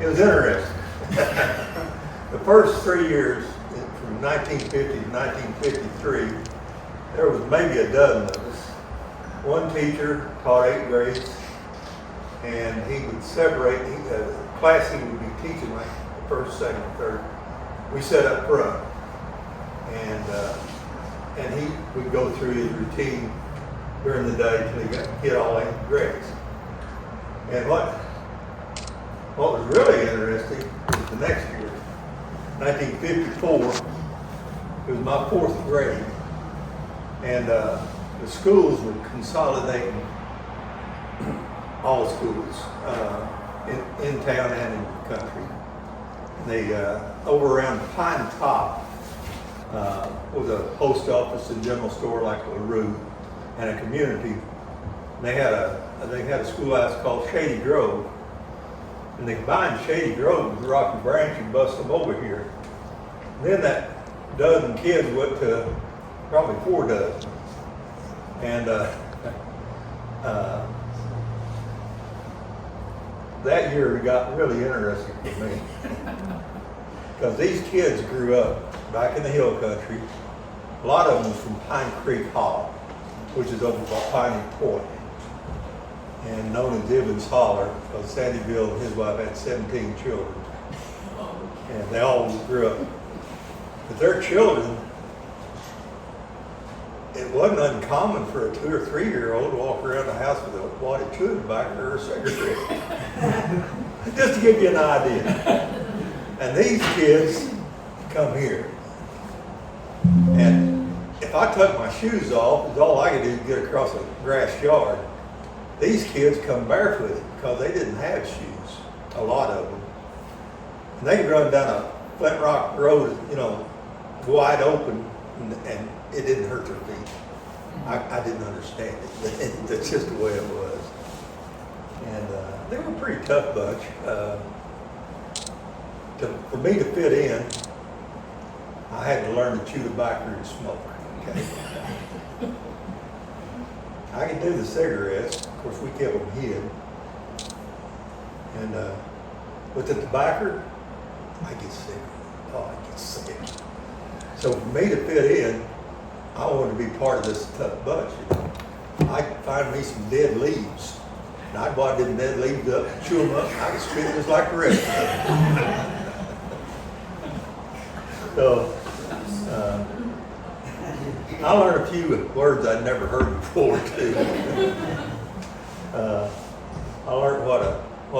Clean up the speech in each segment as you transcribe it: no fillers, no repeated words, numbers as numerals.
It was interesting. The first 3 years, from 1950 to 1953, there was maybe a dozen of us. One teacher taught 8 grades, and he would separate, the class he would be teaching, like the first, second, and third. We sat up front, and he would go through his routine during the day till he hit all 8 grades. And what was really interesting was the next year, 1954, it was my 4th grade, and the schools were consolidating, all schools, in town and in the country. They, over around Pine Top, was a post office and general store like LaRue, and a community. They had a schoolhouse called Shady Grove, and they combined Shady Grove with Rocky Branch and bust them over here. Then that dozen kids went to probably 4 dozen, and that year it got really interesting for me because these kids grew up back in the hill country. A lot of them was from Pine Creek Hall, which is over by Piney Point, and known as Gibbons Holler, because Sandy Bill and his wife had 17 children, and they all grew up. But their children, it wasn't uncommon for a 2 or 3 year old to walk around the house with a wad of chewing tobacco or a cigarette. Just to give you an idea. And these kids come here. And if I took my shoes off, it's all I could do is get across a grass yard. These kids come barefooted because they didn't have shoes, a lot of them. And they could run down a Flint Rock road, wide open, and it didn't hurt their feet. I didn't understand it. That's just the way it was. And they were a pretty tough bunch. For me to fit in, I had to learn to chew tobacco and smoke. Okay? I could do the cigarettes. Of course, we kept them hid. And with the tobacco, I get sick. Oh, I get sick. So for me to fit in, I wanted to be part of this tough bunch. I'd find me some dead leaves, and I'd wad them dead leaves up, chew them up, and I could spit just like the rest of them. So I learned a few words I'd never heard before too. I learned what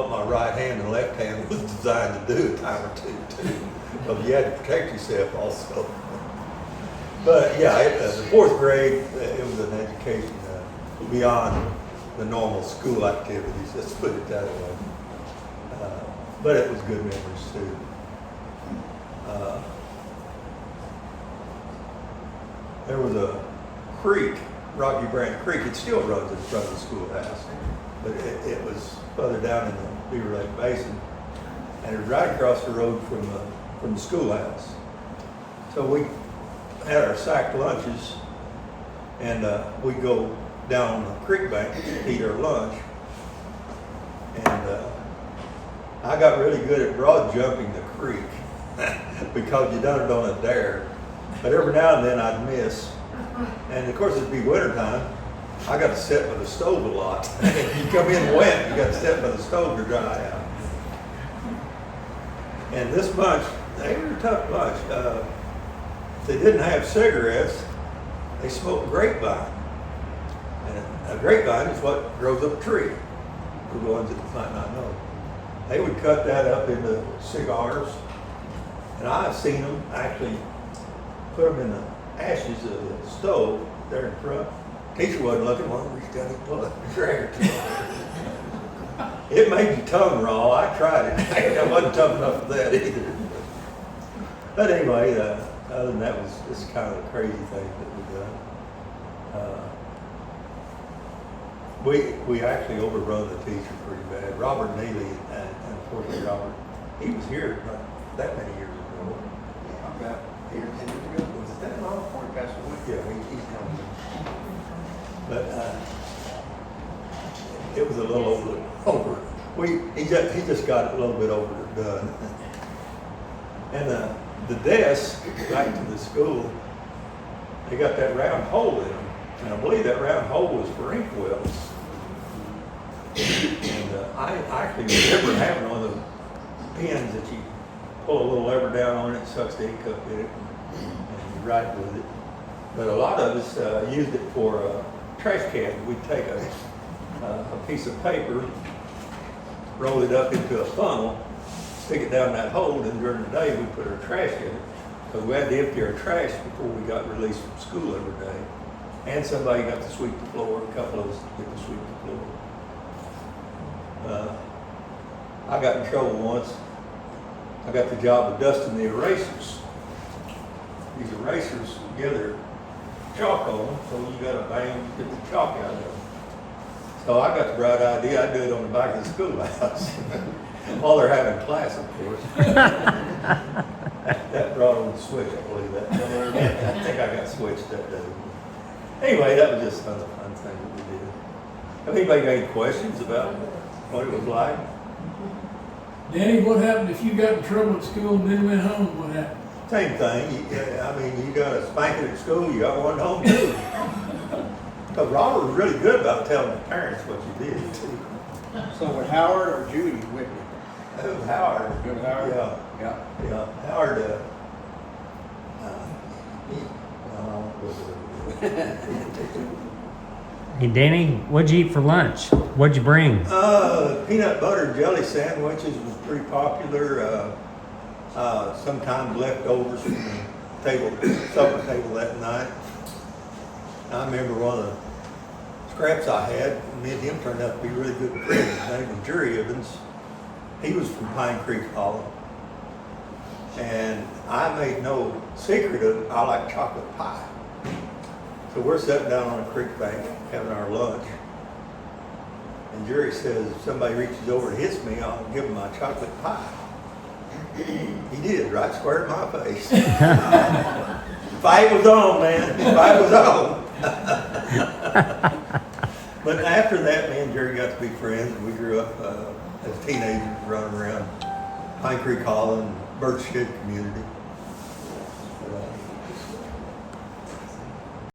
my right hand and left hand was designed to do a time or two too. But you had to protect yourself also. But yeah, the 4th grade, it was an education beyond the normal school activities, let's put it that way. But it was good memories too. There was a creek, Rocky Branch Creek. It still runs in front of the schoolhouse, but it was further down in the Beaver Lake Basin, and it was right across the road from the schoolhouse. So we had our sacked lunches, and we'd go down on the creek bank to eat our lunch. And I got really good at broad jumping the creek because you done it on a dare. But every now and then I'd miss. And of course it'd be wintertime. I got to sit by the stove a lot. You come in wet, you got to sit by the stove to dry out. And this bunch, they were a tough bunch. If they didn't have cigarettes, they smoked grapevine. And a grapevine is what grows up a tree, for the ones that might not know. They would cut that up into cigars. And I've seen them actually put them in the ashes of the stove there in front. Teacher wasn't looking, well, reached down and pulled it and dragged it. It made your tongue raw. I tried it. I wasn't tough enough for that either. But anyway, other than that, was just kind of a crazy thing that we done. We actually overrun the teacher pretty bad. Robert Neely, and unfortunately Robert, he was here not that many years ago. About 8 or 10 years ago. Was it that long before he passed away? Yeah, he's gone. But it was a little He just got it a little bit overdone. And the desk back to the school, they got that round hole in them. And I believe that round hole was for ink wells. And I actually remember having one of those pens that you pull a little lever down on it, sucks the ink up in it, and you write with it. But a lot of us used it for trash cans. We'd take a piece of paper, roll it up into a funnel, stick it down that hole, and during the day we put our trash in it. Because we had to empty our trash before we got released from school every day. And somebody got to sweep the floor, a couple of us get to sweep the floor. I got in trouble once. I got the job of dusting the erasers. These erasers together, chalk on them, so you got to bang, get the chalk out of them. So I got the bright idea, I'd do it on the back of the schoolhouse. While they're having class, of course. That brought on the switch, I believe that. I think I got switched that day. Anyway, that was just another fun thing that we did. Have anybody got any questions about what it was like? Danny, what happened if you got in trouble at school and then went home? What happened? Same thing. You got a spanking at school, you got one at home too. Because Robert was really good about telling the parents what you did too. So with Howard or Judy with me? It was Howard. It was Howard? Yeah. Yeah. Yeah. Howard, Hey Danny, what'd you eat for lunch? What'd you bring? peanut butter jelly sandwiches was pretty popular. Sometimes leftovers from the supper table that night. I remember one of the scraps I had, me and him turned out to be really good friends. His name was Jerry Evans. He was from Pine Creek Hollow. And I made no secret of I like chocolate pie. So we're sitting down on a creek bank having our lunch. And Jerry says, if somebody reaches over and hits me, I'll give them my chocolate pie. He did, right square in my face. Fight was on, man. Fight was on. But after that, me and Jerry got to be friends, and we grew up as teenagers running around Pine Creek Hollow and Birch Shed community.